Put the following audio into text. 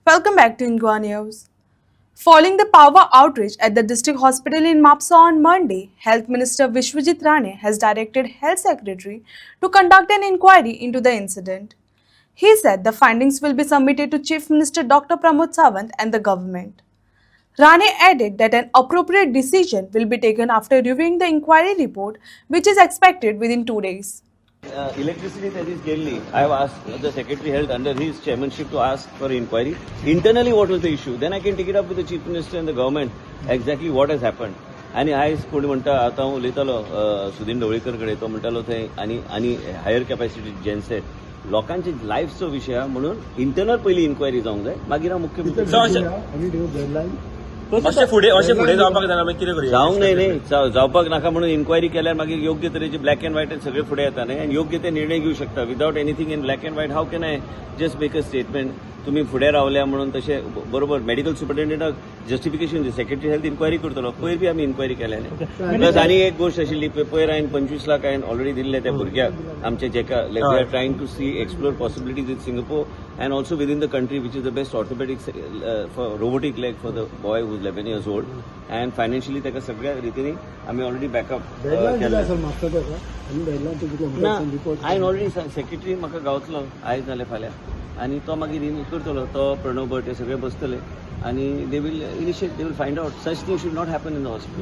Welcome back to Ingwa News. Following the power outage at the district hospital in Mapsa on Monday, Health Minister Vishwajit Rane has directed Health Secretary to conduct an inquiry into the incident. He said the findings will be submitted to Chief Minister Dr. Pramod Sawant and the government. Rane added that an appropriate decision will be taken after reviewing the inquiry report, which is expected within 2 days. Electricity त्याचीच गेली. I have asked the Secretary Health under his chairmanship to ask for inquiry. Internally what was the issue? Then I can take it up with the Chief Minister and the government exactly what has happened. आणि आयज कोणी म्हणटा आतां हांव उलयतालो सुदीन ढवळीकर कडेन तो म्हणटालो थंय आनी हायर कॅपॅसिटी जेनसेट लोकांचे लायफचो विशय म्हणून इंटरनल पयली इन्क्वायरी जावंक जाय मागीर हांव मुख्यमंत्री अशें फुडें जावपाक जायना मागीर कितें करूया जावंक न्ही जावपाक नाका म्हणून इन्क्वायरी केल्यार मागीर योग्य तरेचे ब्लॅक अँड व्हायट सगळे फुडें येता न्ही आनी योग्य ते निर्णय घेवंक शकता without anything in black and white how can I just make a statement तुम्ही फुडें रावल्या म्हणून तशें बरोबर मेडिकल सुपरिटेंडंटाक जस्टिफिकेशन जर हेल्थ इन्क्वायरी करतलो पयर बी आमी इन्क्वायरी केल्यानी प्लस आनी एक गोष्ट आशिल्ली पयर हांवें 25 लाख हांवें ऑलरेडी दिल्ले त्या भुरग्याक आमचे जेका we are trying to see explore possibilities in Singapore and also within the country which is the best orthopaedic for robotic leg for the boy whose 11 years old and financially ताका सगळ्या रितीनी आमी already backup केला हांवें already secretary म्हाका गावतलो आयज नाल्यार फाल्यां आनी तो मागीर करतलो तो प्रणव भट हे सगळे बसतले आनी they will initiate they will find out such thing should not happen in the hospital